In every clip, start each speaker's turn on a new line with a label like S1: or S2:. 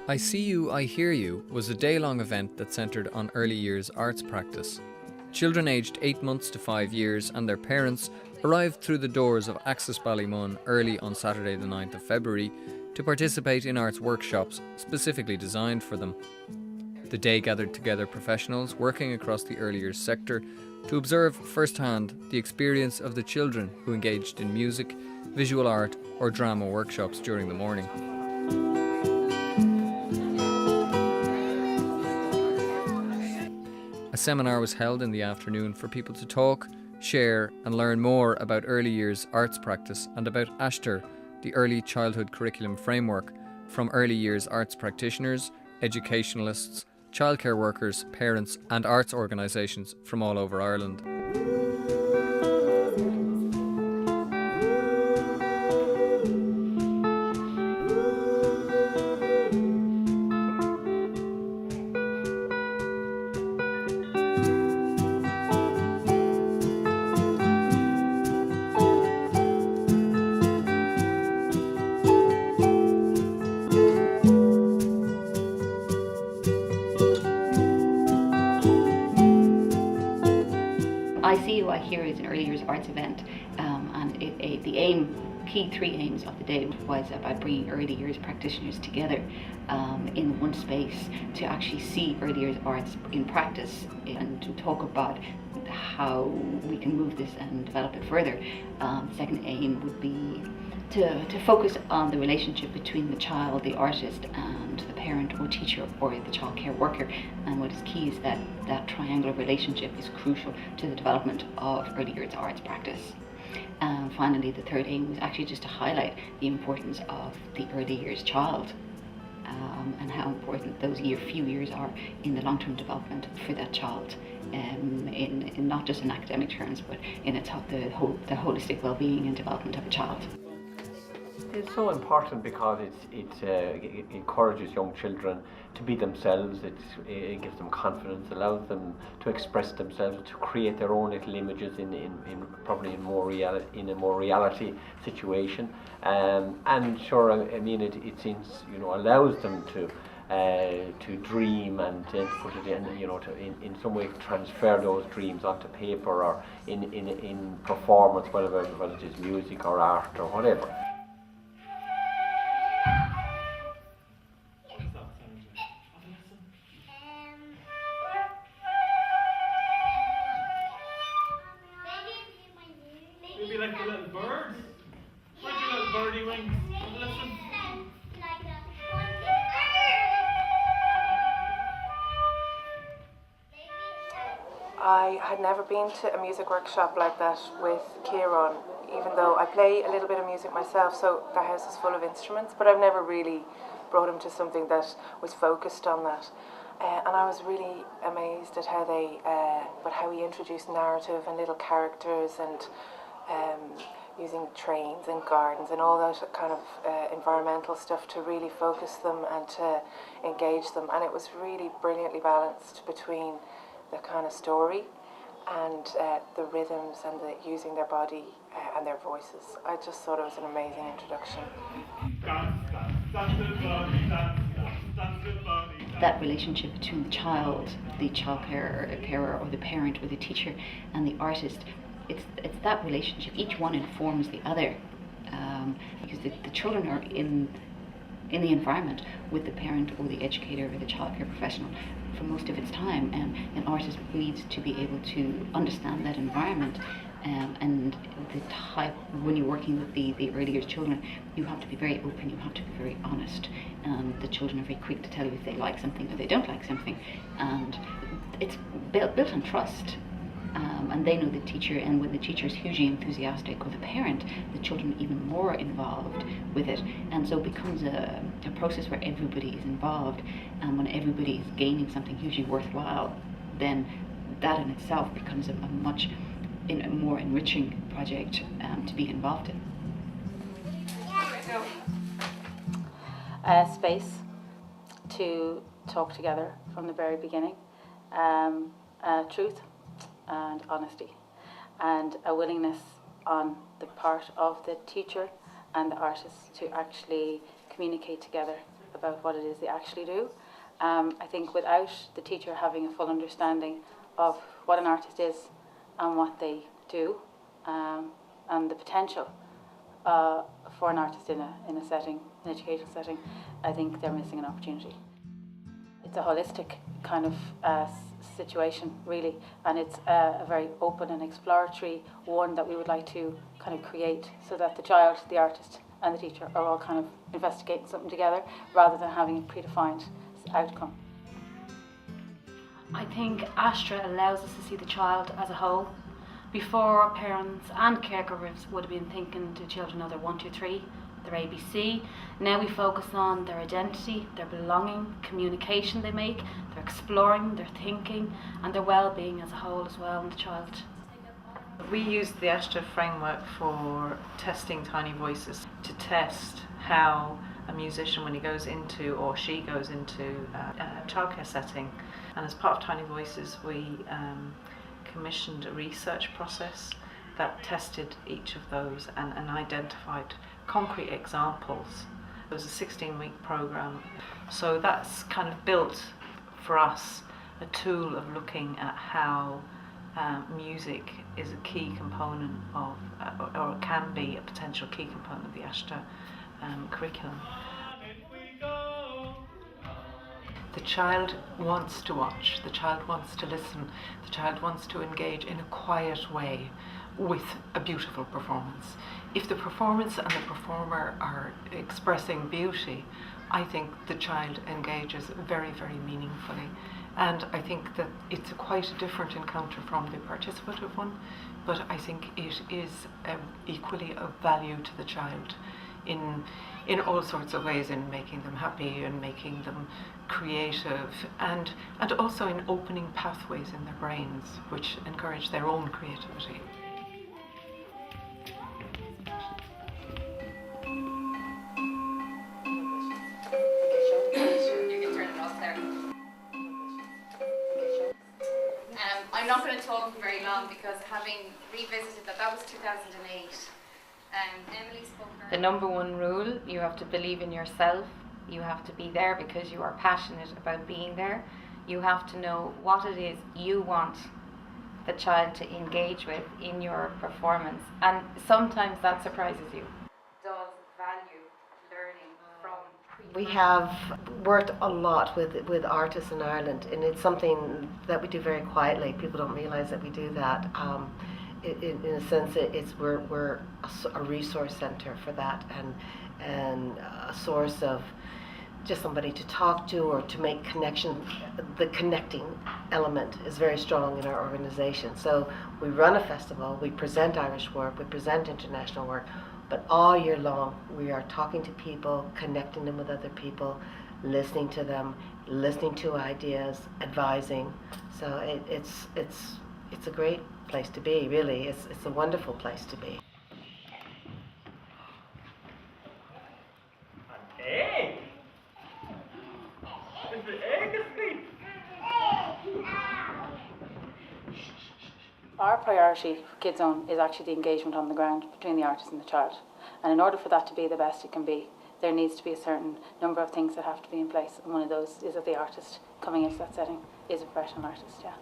S1: I See You, I Hear You was a day-long event that centred on early years arts practice. Children aged 8 months to 5 years and their parents arrived through the doors of Access Ballymun early on Saturday the 9th of February to participate in arts workshops specifically designed for them. The day gathered together professionals working across the early years sector to observe firsthand the experience of the children who engaged in music, visual art or drama workshops during the morning. A seminar was held in the afternoon for people to talk, share and learn more about early years arts practice and about ASHTR, the Early Childhood Curriculum Framework, from early years arts practitioners, educationalists, childcare workers, parents and arts organisations from all over Ireland.
S2: I See You, I Hear You is an early years arts event, and the key three aims of the day was about bringing early years practitioners together in one space to actually see early years arts in practice and to talk about how we can move this and develop it further. The second aim would be to focus on the relationship between the child, the artist, and the parent or teacher or the childcare worker. And what is key is that that triangular relationship is crucial to the development of early years arts practice. And finally, the third aim was actually just to highlight the importance of the early years child and how important those few years are in the long-term development for that child, in not just in academic terms, but in the holistic well-being and development of a child.
S3: It's so important because it encourages young children to be themselves. It gives them confidence, allows them to express themselves, to create their own little images probably in a more reality situation. And sure, I mean it allows them to dream and to put it in, in some way transfer those dreams onto paper or in performance, whether it is music or art or whatever.
S4: Maybe like the little birds. Like the little birdie wings. Listen.
S5: I had never been to a music workshop like that with Kieran, even though I play a little bit of music myself, so the house is full of instruments, but I've never really brought him to something that was focused on that. And I was really amazed at how he introduced narrative and little characters and using trains and gardens and all that kind of environmental stuff to really focus them and to engage them. And it was really brilliantly balanced between the kind of story and the rhythms and using their body and their voices. I just thought it was an amazing introduction.
S2: That relationship between the child, the carer or the parent or the teacher and the artist, it's that relationship. Each one informs the other, because the children are in the environment with the parent or the educator or the childcare professional for most of its time, and an artist needs to be able to understand that environment. And when you're working with the early years children, you have to be very open, you have to be very honest. The children are very quick to tell you if they like something or they don't like something, and it's built on trust. And they know the teacher, and when the teacher is hugely enthusiastic, or the parent, the children are even more involved with it. And so it becomes a process where everybody is involved, and when everybody is gaining something hugely worthwhile, then that in itself becomes a much more enriching project to be involved in.
S6: Space to talk together from the very beginning, truth and honesty, and a willingness on the part of the teacher and the artist to actually communicate together about what it is they actually do. I think without the teacher having a full understanding of what an artist is and what they do, and the potential for an artist in a setting, an educational setting, I think they're missing an opportunity. It's a holistic kind of situation, really, and it's a very open and exploratory one that we would like to kind of create, so that the child, the artist, and the teacher are all kind of investigating something together, rather than having a predefined outcome.
S7: I think Astra allows us to see the child as a whole. Before, parents and caregivers would have been thinking to children of their 1, 2, 3, their ABC. Now we focus on their identity, their belonging, communication they make, their exploring, their thinking, and their well-being as a whole as well in the child.
S8: We use the Astra framework for testing tiny voices, to test how a musician, when he goes into, or she goes into a childcare setting. And as part of Tiny Voices, we commissioned a research process that tested each of those and identified concrete examples. It was a 16-week program. So that's kind of built for us a tool of looking at how music is a key component of, or can be a potential key component of the Astra curriculum. The child wants to watch, the child wants to listen, the child wants to engage in a quiet way with a beautiful performance. If the performance and the performer are expressing beauty, I think the child engages very, very meaningfully. And I think that it's quite a different encounter from the participative one, but I think it is equally of value to the child in all sorts of ways, in making them happy and making them creative, and also in opening pathways in their brains which encourage their own creativity.
S9: I'm not going to talk very long, because having revisited that was 2008. Emily spoke earlier.
S10: The number one rule: you have to believe in yourself. You have to be there because you are passionate about being there. You have to know what it is you want the child to engage with in your performance, and sometimes that surprises you.
S9: Does value learning from
S11: We have worked a lot with artists in Ireland, and it's something that we do very quietly. People don't realise that we do that. In a sense, we're a resource centre for that, and a source of just somebody to talk to or to make connection. The connecting element is very strong in our organisation. So we run a festival, we present Irish work, we present international work, but all year long we are talking to people, connecting them with other people, listening to them, listening to ideas, advising. So it's a great place to be, really. It's a wonderful place to be.
S4: An egg? Is the egg asleep?
S6: Our priority for Kids Zone is actually the engagement on the ground between the artist and the child. And in order for that to be the best it can be, there needs to be a certain number of things that have to be in place. And one of those is that the artist coming into that setting is a professional artist, yeah.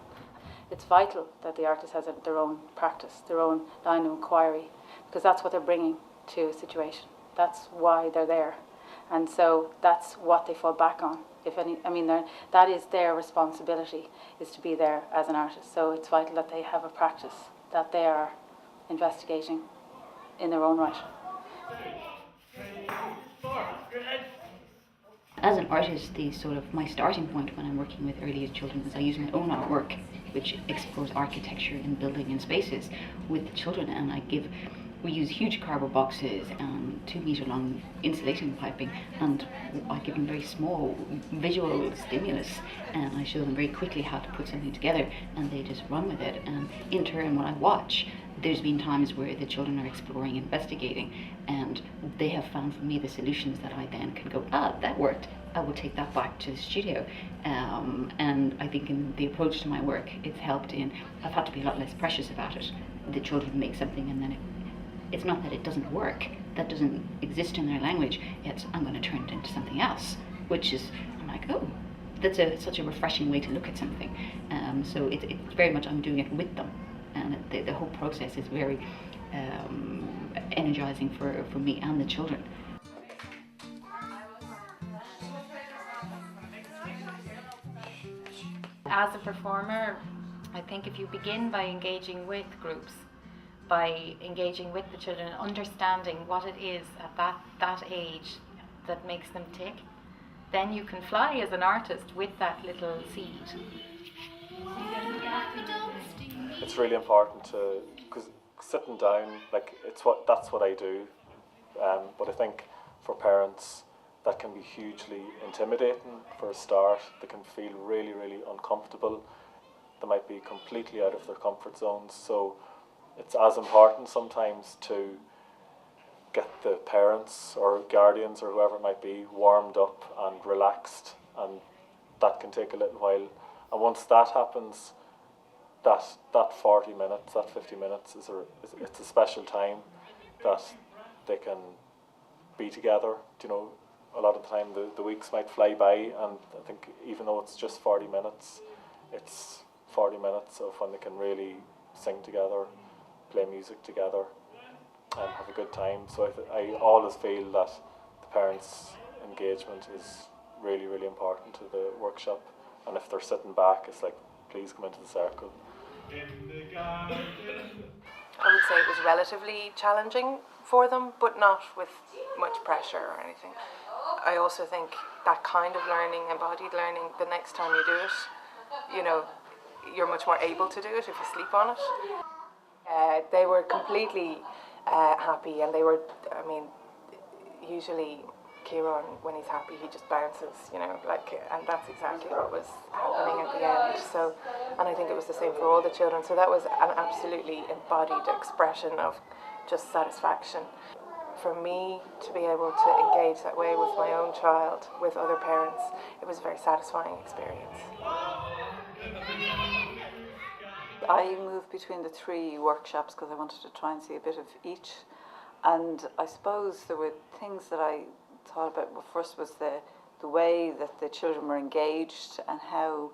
S6: It's vital that the artist has their own practice, their own line of inquiry, because that's what they're bringing to a situation. That's why they're there. And so that's what they fall back on. That is their responsibility, is to be there as an artist. So it's vital that they have a practice that they are investigating in their own right.
S2: As an artist, my starting point when I'm working with early age children is I use my own artwork, which explores architecture and building and spaces with the children, and we use huge cardboard boxes and 2 meter long insulating piping, and I give them very small visual stimulus, and I show them very quickly how to put something together, and they just run with it. And in turn, when I watch, there's been times where the children are exploring, investigating, and they have found for me the solutions that I then can go, that worked, I will take that back to the studio. And I think in the approach to my work, it's helped I've had to be a lot less precious about it. The children make something, and then it's not that it doesn't work, that doesn't exist in their language, I'm going to turn it into something else. which is, I'm like, oh, that's such a refreshing way to look at something. So it's very much I'm doing it with them, and the whole process is very energizing for me and the children.
S10: As a performer, I think if you begin by engaging with groups, by engaging with the children and understanding what it is at that age that makes them tick, then you can fly as an artist with that little seed.
S12: It's really important to, because sitting down, like that's what I do, but I think for parents that can be hugely intimidating for a start. They can feel really, really uncomfortable. They might be completely out of their comfort zones. So it's as important sometimes to get the parents or guardians or whoever it might be warmed up and relaxed, and that can take a little while. And once that happens, that 40 minutes, that 50 minutes it's a special time that they can be together. You know, a lot of the time the weeks might fly by, and I think even though it's just 40 minutes, it's 40 minutes of when they can really sing together, play music together, and have a good time. So I always feel that the parents' engagement is really, really important to the workshop. And if they're sitting back, it's like, please come into the circle.
S5: I would say it was relatively challenging for them, but not with much pressure or anything. I also think that kind of learning, embodied learning, the next time you do it, you know, you're much more able to do it if you sleep on it. They were completely happy, and they were, I mean, usually Kieran, when he's happy, he just bounces, you know, like, and that's exactly what was happening at the end. So, and I think it was the same for all the children. So that was an absolutely embodied expression of just satisfaction. For me to be able to engage that way with my own child, with other parents, it was a very satisfying experience.
S13: I moved between the 3 workshops because I wanted to try and see a bit of each. And I suppose there were things that I thought about. Well, first was the way that the children were engaged, and how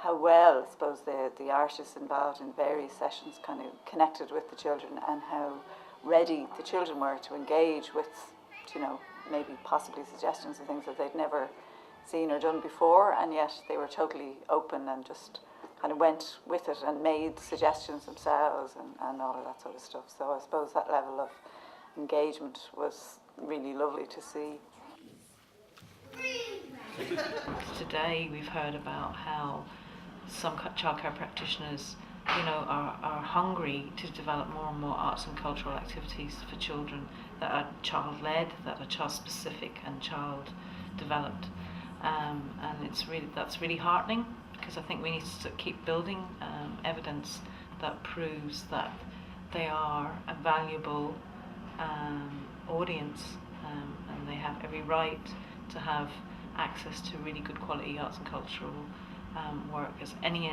S13: well, I suppose, the artists involved in various sessions kind of connected with the children, and how ready the children were to engage with, you know, maybe possibly suggestions of things that they'd never seen or done before, and yet they were totally open and just kind of went with it and made suggestions themselves and all of that sort of stuff. So I suppose that level of engagement was really lovely to see.
S8: Today we've heard about how some childcare practitioners, you know, are hungry to develop more and more arts and cultural activities for children that are child-led, that are child-specific and child-developed, and that's really heartening, because I think we need to keep building evidence that proves that they are a valuable audience, and they have every right to have access to really good quality arts and cultural work as any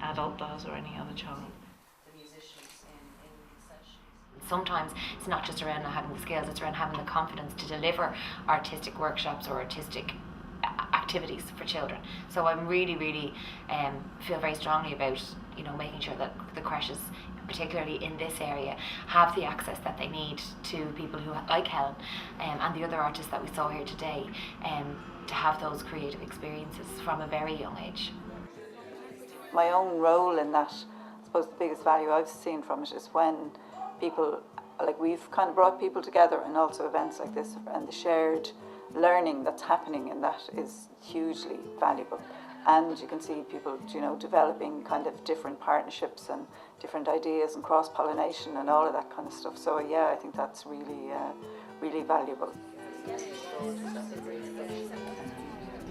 S8: adult does, or any other child. The musicians in these sessions.
S7: Sometimes it's not just around having the skills, it's around having the confidence to deliver artistic workshops or artistic activities for children. So I'm really feel very strongly about, you know, making sure that the creches, particularly in this area, have the access that they need to people who, like Helen and the other artists that we saw here today, to have those creative experiences from a very young age.
S13: My own role in that, I suppose the biggest value I've seen from it is when people, like, we've kind of brought people together, and also events like this, and the shared learning that's happening in that is hugely valuable. And you can see people, you know, developing kind of different partnerships and different ideas and cross-pollination and all of that kind of stuff. So yeah, I think that's really, really valuable.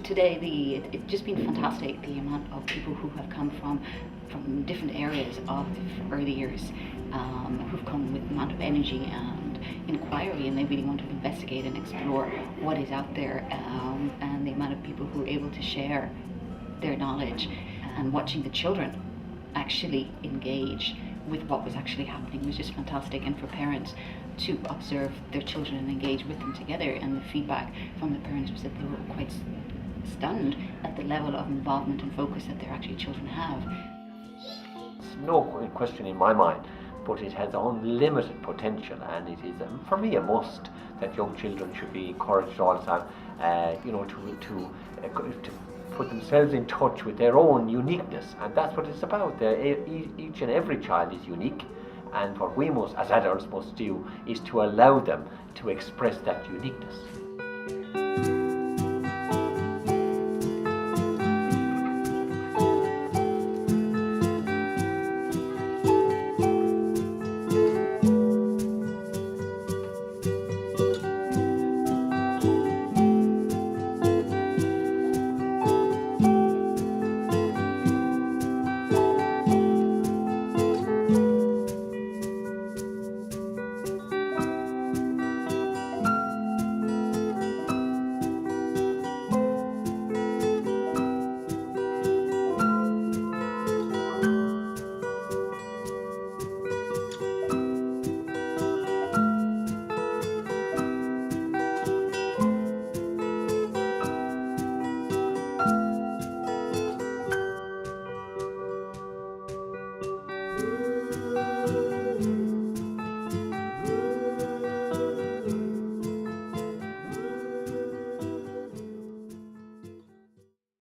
S2: Today, it's just been fantastic, the amount of people who have come from different areas of early years, who've come with the amount of energy and inquiry, and they really want to investigate and explore what is out there, and the amount of people who are able to share their knowledge, and watching the children actually engage with what was actually happening was just fantastic. And for parents to observe their children and engage with them together, and the feedback from the parents was that they were quite stunned at the level of involvement and focus that their actually children have.
S3: It's no question in my mind, but it has unlimited potential, and it is, for me, a must that young children should be encouraged all the time, to put themselves in touch with their own uniqueness, and that's what it's about. Each and every child is unique, and what we must, as adults, must do is to allow them to express that uniqueness.